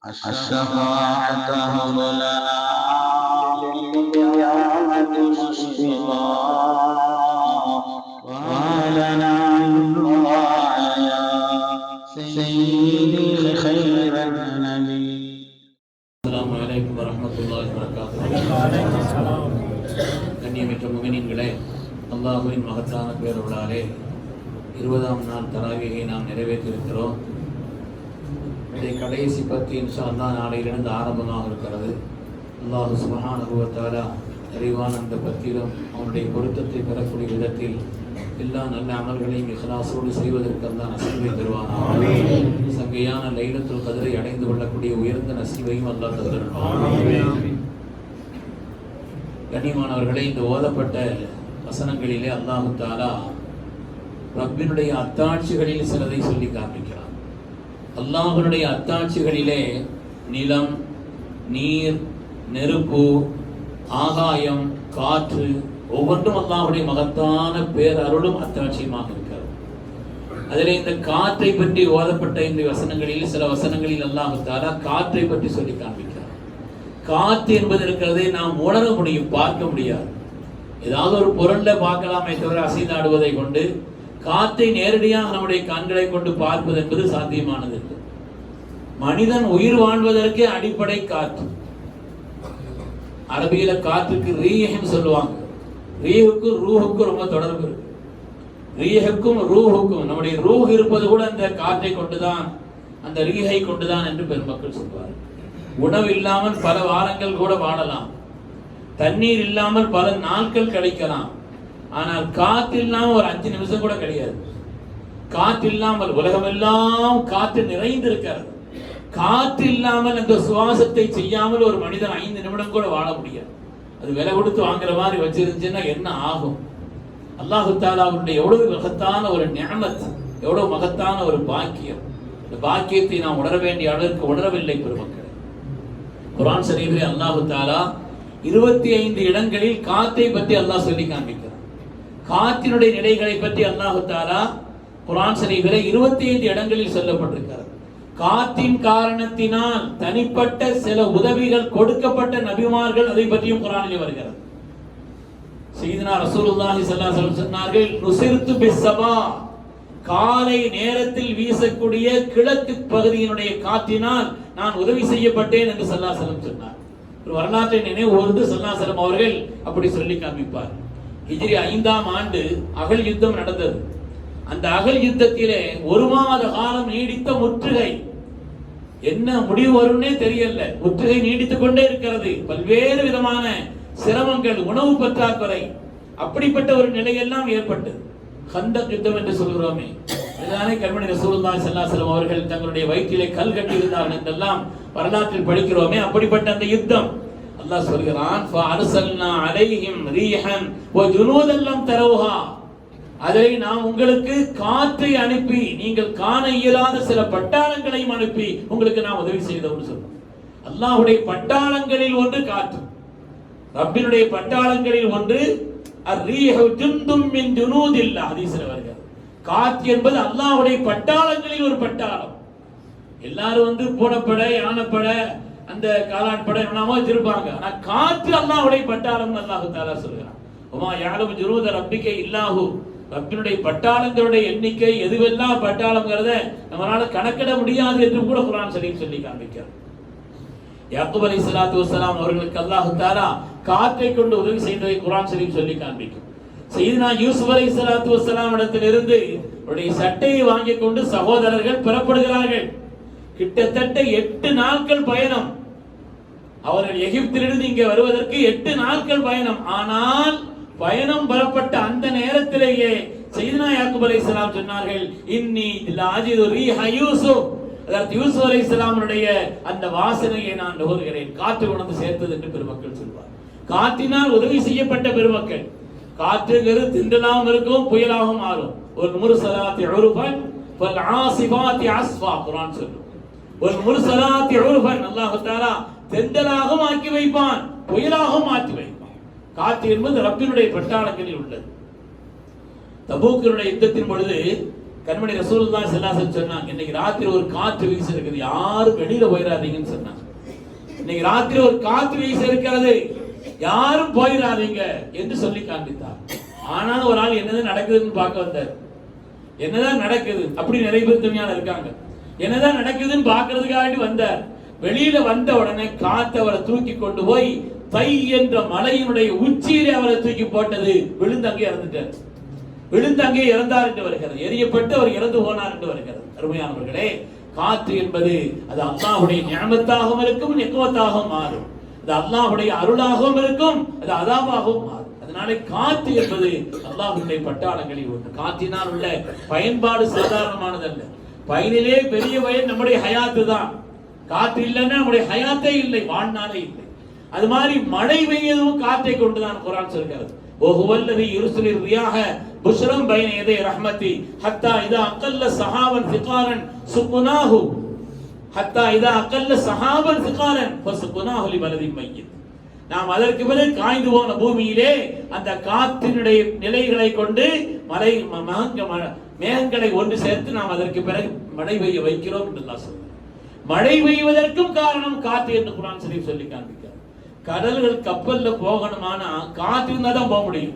الشفاعة هب لنا للقيامة مشفقا وهلنا الدعاء يا سيدي خير النبي. السلام عليكم ورحمة الله وبركاته. கண்ணியமிக்க முஃமினீன்களே, அல்லாஹ்வின் மகத்தான பேரருளாலே 20ஆம் நாள் தராவீஹை நாம் நிறைவேற்றியிருக்கிறோம். இதை கடைசி பத்தி இன்ஷா அல்லாஹ் நாளையிலிருந்து ஆரம்பமாக இருக்கிறது. அல்லாஹ் சுப்ஹானஹு வ தஆலா அறிவான அந்த பத்தியிலும் அவனுடைய பொருத்தத்தை பெறக்கூடிய விதத்தில் எல்லா நல்ல அமல்களையும் இஹ்லாஸோடு செய்வதற்கு அல்லாஹ் நசீபை தருவானாக. சங்கையான லைலத்துல் கத்ரை அடைந்து கொள்ளக்கூடிய உயர்ந்த நசீபையும் அல்லாஹ் தருவானாக. கண்ணியமானவர்களே, இந்த ஓதப்பட்ட வசனங்களிலே அல்லாஹ் தஆலா ரப்பினுடைய அத்தாட்சிகளில் சிலதை சொல்லி காண்பிக்கிறார். அல்லாஹ்வுடைய அத்தாட்சிகளிலே நிலம், நீர், நெருப்பு, ஆகாயம், காற்று ஒவ்வொன்றும் அல்லாஹ்வுடைய மகத்தான பேரருளும் அத்தாட்சியமாக இருக்கிறது. அதிலே இந்த காற்றை பற்றி ஓதப்பட்ட இந்த வசனங்களில் சில வசனங்களில் அல்லாஹ் தஆலா காற்றை பற்றி சொல்லி காண்பிக்கிறார். காற்று என்பது இருக்கிறதை நாம் உணர முடியும், பார்க்க முடியாது. ஏதாவது ஒரு பொருள்ல பார்க்கலாமே தவிர அசைந்தாடுவதை கொண்டு காற்றை நேரடியாக நம்முடைய கண்களை கொண்டு பார்ப்பது என்பது சாத்தியமானது. மனிதன் உயிர் வாழ்வதற்கு அடிப்படை காற்று. அரபியில காற்றுக்கு ரீஹ்னு சொல்லுவாங்க. ரீஹுக்கும் ரூஹுக்கும் ரொம்ப தொடர்பு இருக்கு. ரீஹுக்கும் ரூஹுக்கும் நம்முடைய ரூஹ் இருப்பது கூட அந்த காற்றை கொண்டுதான், அந்த ரீஹை கொண்டுதான் என்று பெருமக்கள் சொல்வார்கள். உணவு இல்லாமல் பல வாரங்கள் கூட வாழலாம், தண்ணீர் இல்லாமல் பல நாட்கள் கழிக்கலாம். ஆனால் காற்று இல்லாமல் ஒரு 5 நிமிஷம் கூட கிடையாது. காற்று இல்லாமல் உலகமெல்லாம் காற்று நிறைந்திருக்கிறது. காற்று இல்லாமல் அந்த சுவாசத்தை செய்யாமல் ஒரு மனிதன் 5 நிமிடம் கூட வாழ முடியாது. அது விலை கொடுத்து வாங்குற மாதிரி வச்சிருந்துச்சுன்னா என்ன ஆகும்? அல்லாஹு தஆலா அவருடைய எவ்வளவு மகத்தான ஒரு நிஅமத், எவ்வளவு மகத்தான ஒரு பாக்கியம். இந்த பாக்கியத்தை நாம் உணர வேண்டிய அளவிற்கு உணரவில்லை பெருமக்களே. குர்ஆன் ஷரீஃபிலே அல்லாஹு தஆலா 25 இடங்களில் காற்றை பற்றி அல்லாஹ் சொல்லி காண்பிக்கிறார். காற்றினுடைய நிலைகளை பற்றி அல்லாஹ் தஆலா குர்ஆன் ஷரீஃபிலே 25 இடங்களில் சொல்லப்பட்டிருக்கிறது. காற்றின் காரணத்தினால் தனிப்பட்ட சில உதவிகள் கொடுக்கப்பட்ட நபிமார்கள் அதை பற்றியும் குர்ஆனிலே வருகிறது. சய்யிதுனா ரசூலுல்லாஹி ஸல்லல்லாஹு அலைஹி வஸல்லம் சொன்னார்கள், நுஸிர்து பிஸ்ஸபா, காலை நேரத்தில் வீசக்கூடிய கிழக்கு பகுதியினுடைய காற்றினால் நான் உதவி செய்யப்பட்டேன் என்று ஸல்லல்லாஹு அலைஹி வஸல்லம் சொன்னார். ஒரு வரலாற்றை நினைவு கூர்ந்து ஸல்லல்லாஹு அலைஹி வஸல்லம் அவர்கள் அப்படி சொல்லி காண்பிப்பார். ஹிஜ்ரி 5ஆம் ஆண்டு அகல் யுத்தம் நடந்தது. அந்த அகல் யுத்தத்திலே 1 மாத காலம் நீடித்த முற்றுகை. என்ன முடிவு வரும்னே தெரியல. முற்றுகை நீடித்துக் கொண்டே இருக்கிறது. பல்வேறு விதமான சிரமங்கள், உணவு பற்றாக்குறை, அப்படிப்பட்ட ஒரு நிலையெல்லாம் ஏற்பட்டது. கந்தக் யுத்தம் என்று சொல்கிறோமே, இதுதானே கண்மணி ரசூலுல்லாஹி ஸல்லல்லாஹு அலைஹி வஸல்லம் அவர்கள் தங்களுடைய வயிற்றிலே கல் கட்டி இருந்தார்கள் என்றெல்லாம் வரலாற்றில் படிக்கிறோமே. அப்படிப்பட்ட அந்த யுத்தம் அல்லாஹ் சொல்கிறான், ஃபஅர்சல்னா அலைஹிம் ரீஹன் வ ஜுனூதன் லம் தரவுஹா, அதை நாம் உங்களுக்கு காற்றை அனுப்பி நீங்கள் காண இயலாத சில பட்டாளங்களையும் அனுப்பி உங்களுக்கு நாம் உதவி செய்தோம்னு சொல்றோம். அல்லாஹ்வுடைய பட்டாளங்களில் ஒன்று காற்று. ரப்பினுடைய பட்டாளங்களில் ஒன்று அர்-ரீஹு ஜுந்தும் மின் ஜுனூதில்லாஹ். ஹதீஸ்ல வருகிறது, காற்று என்பது அல்லாஹ்வுடைய பட்டாளங்களில் ஒரு பட்டாளம். எல்லாரும் பூனைப்படை, யானைப்படை, அந்த காலாட்படை என்னமோ வச்சிருப்பாங்க. ஆனா காற்று அல்லாஹ்வுடைய பட்டாளம் அல்லாஹ் தஆலா சொல்கிறான். வமா யஅலமு ஜுனூத ரப்பிக இல்லாஹு, ரப்பினுடைய பட்டாளங்களுடைய எண்ணிக்கை எதுவெல்லாம் பட்டாளம்ங்கறத நம்மளால கணக்கிட முடியாது என்று கூட குர்ஆன் ஷரீஃப் சொல்லி காண்பிக்கிறது. யாக்கூப் அலைஹிஸ்ஸலாத்து வஸ்ஸலாம் அவர்களுக்கு அல்லாஹ் தஆலா காற்றை கொண்டு உதவி செய்ததை குர்ஆன் ஷரீஃப் சொல்லி காண்பிக்கும். சய்யிதுனா யூசுப் அலைஹிஸ்ஸலாத்து வஸ்ஸலாம் இடத்திலிருந்து அவருடைய சட்டையை வாங்கிக் கொண்டு சகோதரர்கள் புறப்படுகிறார்கள். கிட்டத்தட்ட 8 நாட்கள் பயணம். அவர்கள் எகிப்திலிருந்து இங்கே வருவதற்கு 8 நாட்கள் பயணம். ஆனால் பயணம் புறப்பட்ட அந்த நேரத்திலேயே சய்யிதுனா யாக்கூப் அலைஹிஸ்ஸலாம் சொன்னார்கள், இன்னி லாஜிது ரீஹ யூசுப், அதாவது யூசுப் அலைஹிஸ்ஸலாமுடைய அந்த வாசனையை நான் நுகர்கிறேன். காற்று கொண்டு சேர்த்தது என்று பெருமக்கள் சொல்வார். காற்றினால் உதவி செய்யப்பட்ட பெருமக்கள். காற்றுங்கிறது திண்டலாகவும் இருக்கும், புயலாகவும் மாறும். ஒரு முர்சலாத்தி உருஃபன் வல் ஆசிபாத்தி அஸ்ஃபா, குர்ஆன் சொல்லும். ஒரு முர்சலாத்தி உருஃபன், அல்லாஹ் தஆலா தென்றலாகவும் ஆக்கி வைப்பான், புயலாகவும் ஆக்கி வைப்பான். காற்று என்பது ரப்பினுடைய பட்டாளங்களில் உள்ளது. தபூக்கினுடைய யுத்தத்தின் பொழுது கண்மணி ரசூலுல்லாஹி ஸல்லல்லாஹு அலைஹி வஸல்லம் சொன்னாங்க, இன்னைக்கு ராத்திரி ஒரு காற்று வீச இருக்குது, யாரும் வெளியில போயிடாதீங்கன்னு சொன்னாங்க. இன்னைக்கு ராத்திரி ஒரு காற்று வீச இருக்கிறது, யாரும் போயிடாதீங்க என்று சொல்லி காண்பித்தார். ஆனாலும் ஒரு ஆள் என்னதான் நடக்குதுன்னு பார்க்க வந்தார். என்னதான் நடக்குது, அப்படி நிறைய பேர் துணியால இருக்காங்க. என்னதான் நடக்குதுன்னு பார்க்கறதுக்காக வந்தார். வெளியில வந்த உடனே காத்து அவரை தூக்கி கொண்டு போய் தை என்ற மலையினுடைய உச்சியிலே அவரை தூக்கி போட்டது. விழுந்து அங்கே இறந்துட்டார். விழுந்து அங்கே இறந்தார் என்று வருகிறது. எரியப்பட்டு அவர் இறந்து போனார் என்று வருகிறது. அருமையானவர்களே, காற்று என்பது அது அல்லாஹ்வுடைய நியமத்தாகவும் இருக்கும், நிக்மத்தாகவும் மாறும். அது அல்லாஹ்வுடைய அருளாகவும் இருக்கும், அது அதாபாகவும் மாறும். அதனால காற்று என்பது அல்லாஹ்வுடைய பட்டாளங்களில் ஒன்று. காற்றினால் உள்ள பயன்பாடு சாதாரணமானதல்ல. பயனிலே பெரிய பயன் நம்முடைய ஹயாத்து தான். காற்று இல்லைன்னா நம்முடைய ஹயாத்தே இல்லை, வாழ்நாளே இல்லை. அது மாதிரி மழை பெய்யதும் காற்றை கொண்டுதான் குர்ஆன் சொல்கிறது. ஓஹுவல்லதி யுர்சிலிர் ரியாஹ புஷ்ரம் பைன யதை ரஹ்மதி ஹத்தா இதா அகல்ல ஸஹாபன் ஃபிகாரன் சுக்னாஹு ஹத்தா இதா அகல்ல ஸஹாபன் ஃபிகாரன் ஃபசுக்னாஹு லிபலதின் மையித். நாம் அதற்கு பிறகு காய்ந்து போன பூமியிலே அந்த காற்றினுடைய நிலைகளை கொண்டு மலை மேகங்களை ஒன்று சேர்த்து நாம் அதற்கு பிறகு மழை பெய்ய வைக்கிறோம் என்று அல்லாஹ் சொல்றார். மழை பெய்வதற்கும் காரணம் காற்று என்று குர்ஆன் ஷரீஃப் சொல்லி காண்பிக்கிறார். கடல்கள் கப்பல்ல போகணுமானா காற்று இருந்தா தான் போக முடியும்.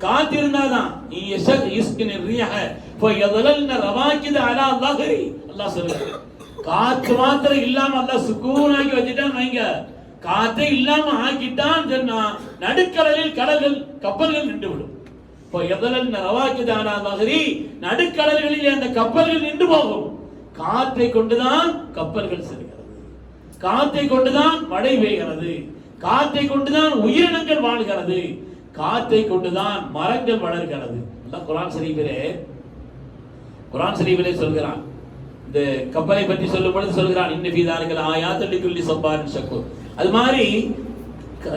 காற்று இருந்தாதான் அல்லாஹ் சொல்றார். காற்று மாத்திரம் இல்லாம அல்லாஹ் சுக்கூனாக்கி வச்சுட்டான் வைங்க. காற்றை இல்லாம ஆக்கிட்டான் சொன்னா நடுக்கடலில் கடல்கள் கப்பல்கள் நின்று விடும். நடுக்கடல்களில் அந்த கப்பல்கள் நின்று போகும். காற்றை கொண்டுதான் கப்பல்கள் செல்கிறது, காற்றை கொண்டுதான் மழை பெய்கிறது, காற்றை கொண்டுதான் உயிரினங்கள் வாழ்கிறது, காற்றை கொண்டுதான் மரங்கள் வளர்கிறது. குர்ஆன் ஷரீஃபிலே சொல்கிறான். இந்த கப்பலை பற்றி சொல்லும் பொழுது சொல்கிறான், இன்ன ஃபீ ஸாலிக ஆயாத்துல் லிகுல்லி ஸப்பாரின் ஷக்கூர். அது மாதிரி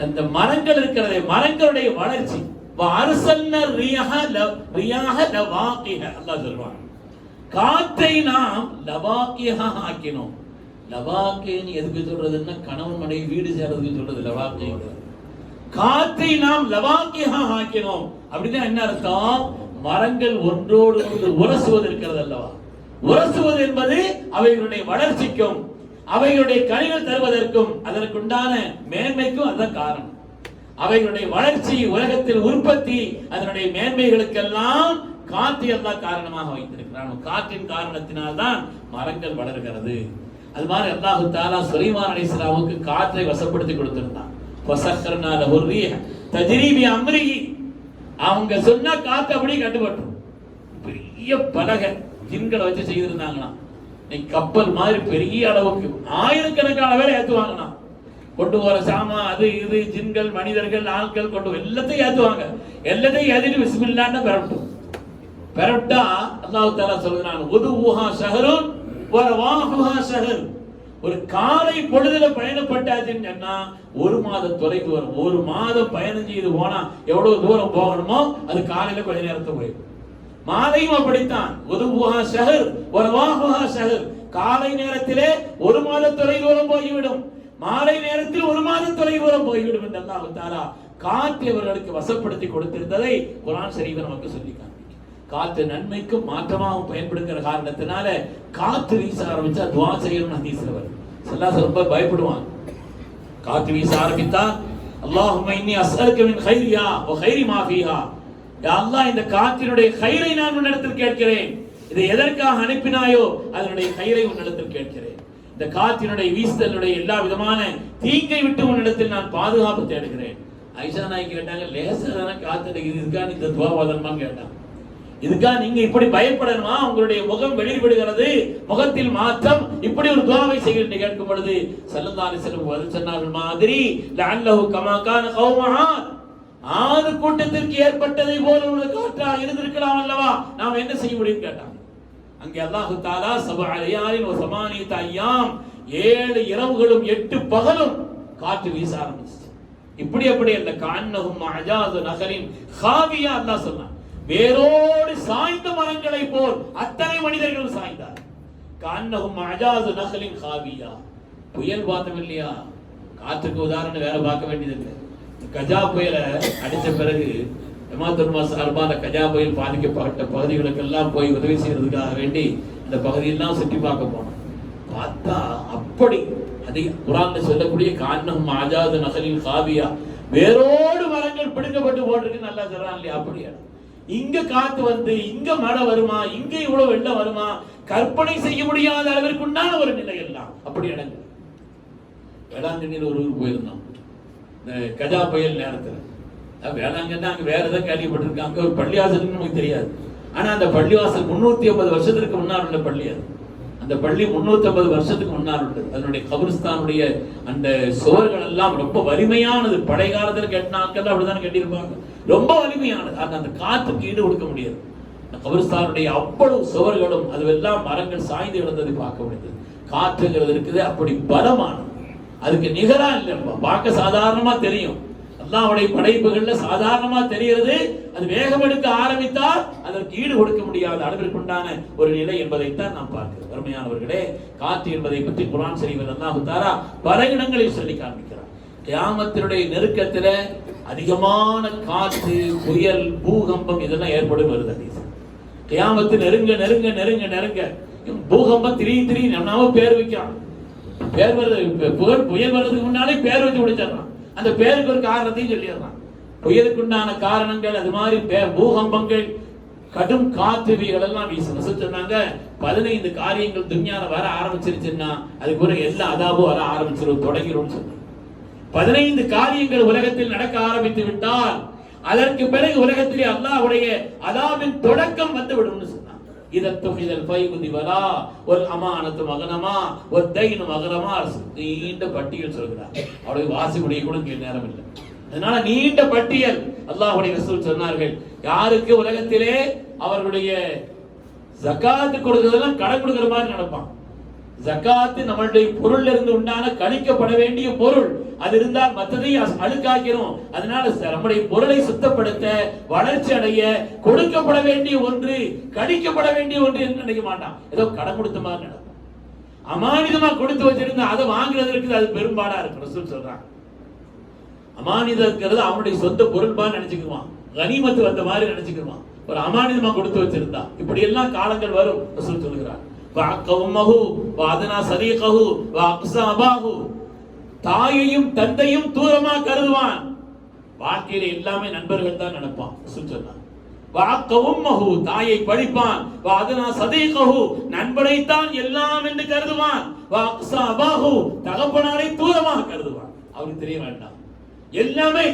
இந்த மரங்கள் இருக்கிறதே, மரங்களுடைய வளர்ச்சி வஅர்சல்னா ரியாஹ லவாகிஹ அல்லாஹ் சொல்றான். காற்றை நாம் லவாகிஹ ஆக்கினோம். லவாகிஹ் எதுக்கு சொல்றதுன்னா கணவன் மனைவி வீடு சேர்றதுக்கு சொல்றது லவாகிஹ். காற்றை நாம் லவாகிஹ ஆக்கினோம் அப்படின்னா என்ன அர்த்தம்? மரங்கள் ஒன்றோடு ஒன்று உரசுவது இருக்கிறது அல்லவா? உரசுவது என்பது அவைகளுடைய வளர்ச்சிக்கும் அவைகளுடைய கனிகள் தருவதற்கும் அதற்குண்டான மேன்மைக்கும் அதுதான் காரணம். அவைகளுடைய வளர்ச்சி, உலகத்தில் உற்பத்தி, அதனுடைய மேன்மைகளுக்கெல்லாம் காற்று எல்லாம் காரணமாக வைத்திருக்கிறான். காற்றின் காரணத்தினால்தான் மரங்கள் வளர்கிறது. அது மாதிரி அல்லாஹ் தஆலா சுலைமான் அலைஹிஸ்ஸலாமுக்கு காற்றை வசப்படுத்தி கொடுத்திருந்தான். வசக்கர்னா லஹு ரிஹ தஜ்ரி பி அம்ரிஹி. அவங்க சொன்னா காற்று அப்படியே கட்டுப்படும். பெரிய பலகை ஜின்களை வச்சு செய்திருந்தாங்களாம். கப்பல் மாதிரி பெரிய அளவுக்கு ஆயிரக்கணக்கான பேரை ஏத்துவாங்களாம். கொண்டு போற சாமா அது இது ஜின்கள் மனிதர்கள் ஆட்கள் கொண்டு எல்லாத்தையும் ஏத்துவாங்க. எல்லாத்தையும் ஏத்திட்டு பிஸ்மில்லான்னு பெறட்டா அல்லாஹ் தஆலா சொல்றான், உதுஹா ஷஹருன் வரவாஹுஹா ஷஹர். ஒரு காலை பொழுதுல பயணப்பட்டாச்சுன்னு சொன்னா ஒரு மாத தொலைவு வரும். ஒரு மாதம் பயணம் செய்து போனா எவ்வளவு தூரம் போகணுமோ அது காலையில கொஞ்ச நேரத்தை போயிடும். மாலையும் அப்படித்தான். உதுஹா ஷஹர் வரவாஹுஹா ஷஹர். காலை நேரத்திலே ஒரு மாத தொலைதூரம் போய்விடும், மாலை நேரத்தில் ஒரு மாத தொலைதூரம் போய்விடும் என்று அல்லாஹ் தஆலா காற்றை அவர்களுக்கு வசப்படுத்தி கொடுத்திருந்ததை குர்ஆன் ஷரீஃப் நமக்கு சொல்லி காண்பிக்கும். காற்று நன்மைக்கும் மாற்றமாகவும் பயன்படுகிற காரணத்தினால காற்று வீச ஆரம்பிச்சா துஆ செய்யணும்னு ஹதீஸ்ல வருது. ஸல்லல்லாஹு ரொம்ப பயப்படுவான். காற்று வீச ஆரம்பித்தா அல்லாஹும்ம இன்னி அஸ்அலுக மின் கைரிஹா வ கைரி மா ஃபீஹா. யா அல்லாஹ், இந்த காற்றினுடைய கைரை நான் உன்னிடத்தில் கேட்கிறேன். இதை எதற்காக அனுப்பினாயோ அதனுடைய கைரை உன்னிடத்தில் கேட்கிறேன். இந்த காற்றினுடைய வீசுதலுடைய எல்லா விதமான தீங்கை விட்டு உன்னிடத்தில் நான் பாதுகாப்பு தேடுகிறேன். ஆயிஷா நாயகி கேட்டாங்க, லேசான காத்து அடிக்குது, இதுக்காக இந்த துவா ஓதணுமான்னு கேட்டாங்க. இதுக்காக நீங்க இப்படி பயப்படணுமா? உங்களுடைய முகம் வெளிப்படுகிறது, முகத்தில் மாற்றம், இப்படி ஒரு துஆவை செய்கிறேன் கேட்கும் பொழுது ஸல்லல்லாஹு அலைஹி வஸல்லம் பதில் சொன்னார்கள், மாதிரி லஅல்லஹு கமா கான கௌமஹா. ஆது கூட்டத்திற்கு ஏற்பட்டதை போல ஒரு காற்றாக இருந்திருக்கலாம் அல்லவா, நாம் என்ன செய்ய முடியும் கேட்டாங்க. அங்கே அல்லாஹ் தஆலா சபஅ லயாலின் வ ஸமானியத அய்யாம், 7 இரவுகளும் 8 பகலும் காற்று வீச ஆரம்பிச்சு. இப்படி அப்படி அல்ல, கஅன்னஹும் அஜாது நகரின் காவியா. அல்லாஹ் சொன்னான், வேரோடு சாய்ந்த மரங்களை போல் அத்தனை மனிதர்களும் சாய்ந்தார். கஅன்னஹும் அஜாது நகரின் காவியா. புயல் பார்த்தோம் இல்லையா? காற்றுக்கு உதாரணம் வேற பார்க்க வேண்டியதில்லை. கஜா புயலை அடிச்ச பிறகு ஜமாத்துல் சார்பாக கஜா புயல் பாதிக்கப்பட்ட பகுதிகளுக்கெல்லாம் போய் உதவி செய்யறதுக்காக வேண்டி இந்த பகுதியெல்லாம் சுற்றி பார்க்க போனோம். பார்த்தா அப்படி அதிக குர்ஆன்ல சொல்லக்கூடிய காரணம் ஆஜாது நகலில் காவியா, வேரோடு மரங்கள் பிடுங்கப்பட்டு போட்டிருக்கு நல்லா சொல்றான் இல்லையா? அப்படியா இங்க காத்து வந்து இங்க மழை வருமா, இங்க இவ்வளவு வெள்ளம் வருமா, கற்பனை செய்ய முடியாத அளவிற்கு உண்டான ஒரு நிலை எல்லாம் அப்படி இடங்கள். வேளாங்கண்ணியில் ஒரு ஊருக்கு போயிருந்தோம் இந்த கஜா புயல் நேரத்தில். வேளாங்கண்ணி அங்க வேற ஏதாவது கேள்விப்பட்டிருக்காங்க, ஒரு பள்ளிவாசல் நமக்கு தெரியாது. ஆனா அந்த பள்ளிவாசல் 350 வருஷத்திற்கு முன்னால் உள்ள பள்ளி. அது அந்த பள்ளி 350 வருஷத்துக்கு முன்னால் உள்ளது. அதனுடைய கபிரிஸ்தானுடைய அந்த சுவர்கள் எல்லாம் ரொம்ப வலிமையானது. படை காலத்தில் கட்டின ஆட்கள் அப்படிதான் கட்டியிருப்பாங்க, ரொம்ப வலிமையானது. அந்த காற்றுக்கு ஈடு கொடுக்க முடியாது. கபிரிஸ்தானுடைய அவ்வளவு சுவர்களும் அதுவெல்லாம் மரங்கள் சாய்ந்து கிடந்ததை பார்க்க முடியுது. காற்றுங்கிறது இருக்குது அப்படி பலமானது, அதுக்கு நிகரா இல்லை. பார்க்க சாதாரணமா தெரியும், அல்லாஹ்வுடைய படைப்புகள்ல சாதாரணமா தெரிகிறது. அது வேகம் எடுக்க ஆரம்பித்தால் அதற்கு ஈடு கொடுக்க முடியாத அளவிற்கு உண்டான ஒரு நிலை என்பதைத்தான் நாம் பார்க்கிறோம். அருமையானவர்களே, காற்று என்பதை பற்றி குர்ஆன் ஷரீஃபில் அல்லாஹ் தஆலா பல இடங்களில் சொல்லி காண்பிக்கிறார். கியாமத்தினுடைய நெருக்கத்துல அதிகமான காற்று, புயல், பூகம்பம் இதெல்லாம் ஏற்படும் வருது ஹதீஸ். கியாமத்து நெருங்க நெருங்க நெருங்க நெருங்க பூகம்பம் திரி நம்ம பேர் வைக்கலாம். பேர் வருது, புயல் வர்றதுக்கு முன்னாலே பேர் வச்சு முடிச்சிடலாம். அந்த பேருக்கு ஒரு காரணத்தையும் சொல்லிடலாம். புயலுக்குண்டான காரணங்கள், அது மாதிரி பூகம்பங்கள், கடும் காற்றுவிகள் எல்லாம் வீசணும். சொன்னாங்க 15 காரியங்கள் துன்யால வர ஆரம்பிச்சிருச்சுன்னா அதுக்கு ஒரு எல்லா அதாபும் வர ஆரம்பிச்சிடும், தொடங்கிடும் சொன்னாங்க. 15 காரியங்கள் உலகத்தில் நடக்க ஆரம்பித்து விட்டால் அதற்கு பிறகு உலகத்திலே அல்லாஹ்வுடைய அதாபின் தொடக்கம் வந்து விடும் சொன்னாங்க. இதல் ஃபைகுதி வரா ஒரு அமானத்து மகனமா ஒரு தைனு மகனமா நீண்ட பட்டியல் சொல்கிறார். அவருடைய வாசிமுடைய கூட நேரம் இல்லை, அதனால நீண்ட பட்டியல். அல்லாஹ்வுடைய ரசூல் சொன்னார்கள், யாருக்கு உலகத்திலே அவர்களுடைய ஜகாத் கொடுக்கிறதெல்லாம் கடன் கொடுக்கிற மாதிரி நடப்பான். ஜகாத் நம்மளுடைய பொருள்ல இருந்து உண்டான கழிக்கப்பட வேண்டிய பொருள், அது இருந்தால் மற்றதை அழுக்காக்கிறோம். அதனால நம்முடைய பொருளை சுத்தப்படுத்த, வளர்ச்சி அடைய கொடுக்கப்பட வேண்டிய ஒன்று, கழிக்கப்பட வேண்டிய ஒன்று என்று நினைக்க மாட்டான். ஏதோ கடன் கொடுத்த மாதிரி நடக்கும். அமானிதமா கொடுத்து வச்சிருந்தா அதை வாங்குறதுக்கு அது பெரும்பாடா இருக்கு. ரசூல் சொல்றாங்க, அமானிதங்கிறது அவனுடைய சொந்த பொருள் மாதிரி நினைச்சுக்குவான், கனிமத்து வந்த மாதிரி நினைச்சுக்குவான். ஒரு அமானிதமா கொடுத்து வச்சிருந்தா இப்படி எல்லாம் காலங்கள் வரும். ரசூல் சொல்கிறார், தாயையும் தந்தையும் தூரமா கருதுவான். வாழ்க்கையில எல்லாமே நண்பர்கள் தான் நினைப்பான். தாயை படிப்பான், நண்பனைத்தான் எல்லாம் என்று கருதுவான். தகப்பனாரை தூரமாக கருதுவான். அவருக்கு தெரிய வேண்டாம், எல்லாமே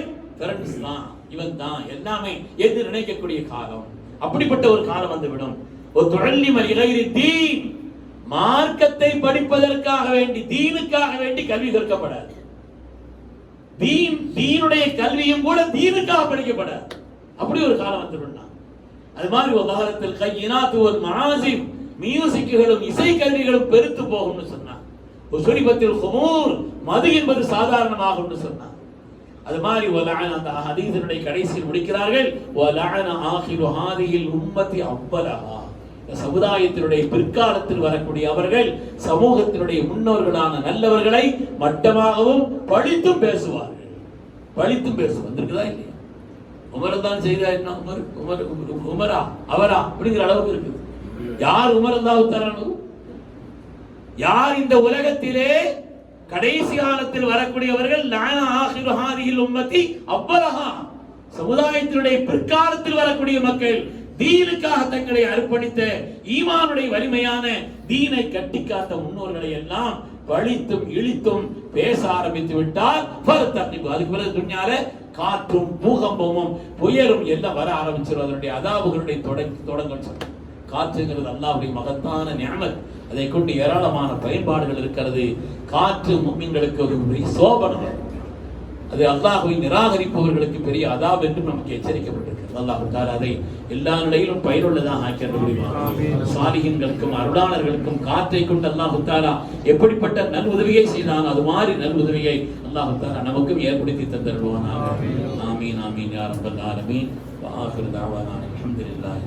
இவன் தான் எல்லாமே என்று நினைக்கக்கூடிய காலம். அப்படிப்பட்ட ஒரு காலம் வந்துவிடும். மார்க்கத்தை படிப்பதற்காக வேண்டி, தீனுக்காக வேண்டி கல்வி கற்கப்படாது. தீனுடைய கல்வியும் கூட தீனுக்காக படிக்கப்படாது. அப்படி ஒரு காலம் வந்துவிடும். அது மாதிரி ஒரு காலத்தில் கையினாத்து ஒரு மனாசிம், மியூசிக்குகளும் இசை கருவிகளும் பெருத்து போகும்னு சொன்னார். சுரிபத்தில் குமூர், மது என்பது சாதாரணமாகும்னு சொன்னார். அது மாதிரி அந்த ஹதீஸினுடைய கடைசியில் முடிக்கிறார்கள், சமுதாயத்தினுடைய பிற்காலத்தில் வரக்கூடிய அவர்கள் சமூகத்தினுடைய முன்னோர்களான நல்லவர்களை மட்டமாகவும் பழித்தும் பேசுவார்கள். பழித்தும் பேசுவதற்குதான் இல்லையா? உமர் தான் செய்தார், உமரா அவரா அப்படிங்கிற அளவுக்கு இருக்குது. யார் உமர் அல்லாஹு தஆலா? யார் இந்த உலகத்திலே கடைசி காலத்தில் வரக்கூடியவர்கள்? சமுதாயத்தினுடைய பிற்காலத்தில் வரக்கூடிய மக்கள் தீனுக்காக தங்களை அர்ப்பணித்த, ஈமானுடைய வலிமையான தீனை கட்டிக்காத்த முன்னோர்களை எல்லாம் பழித்தும் இழித்தும் பேச ஆரம்பித்து விட்டால் அதுக்கு பிறகு துன்யால காற்றும் பூகம்பமும் புயலும் எல்லாம் வர ஆரம்பிச்சிடும். அதனுடைய அதாபுகளுடைய தொடங்கல். காற்றுங்கிறது அல்லாஹ்வுடைய மகத்தான நிஅமத். அதை கொண்டு ஏராளமான பயன்பாடுகள் இருக்கிறது. காற்று முஃமின்களுக்கு ஒரு சோபனம், அது அல்லாஹ்வை நிராகரிப்பவர்களுக்கு பெரிய அதாப் என்று நமக்கு எச்சரிக்கப்பட்டிருக்கிறது. அல்லாஹ் தஆலா அதை எல்லா நிலையிலும் பயனுள்ளதாக ஆக்கிட முடியும். சாலிஹீன்களுக்கும் அருளாளர்களுக்கும் காற்றை கொண்டு அல்லாஹ் தஆலா எப்படிப்பட்ட நல் உதவியை செய்தான், அது மாதிரி நல் உதவியை அல்லாஹ் தஆலா நமக்கும் ஏற்படுத்தி தந்தருள்வானாக. ஆமீன் ஆமீன் யா ரப்பல் ஆலமீன். வ ஆகிரு தஅவானா அல்ஹம்துலில்லாஹி.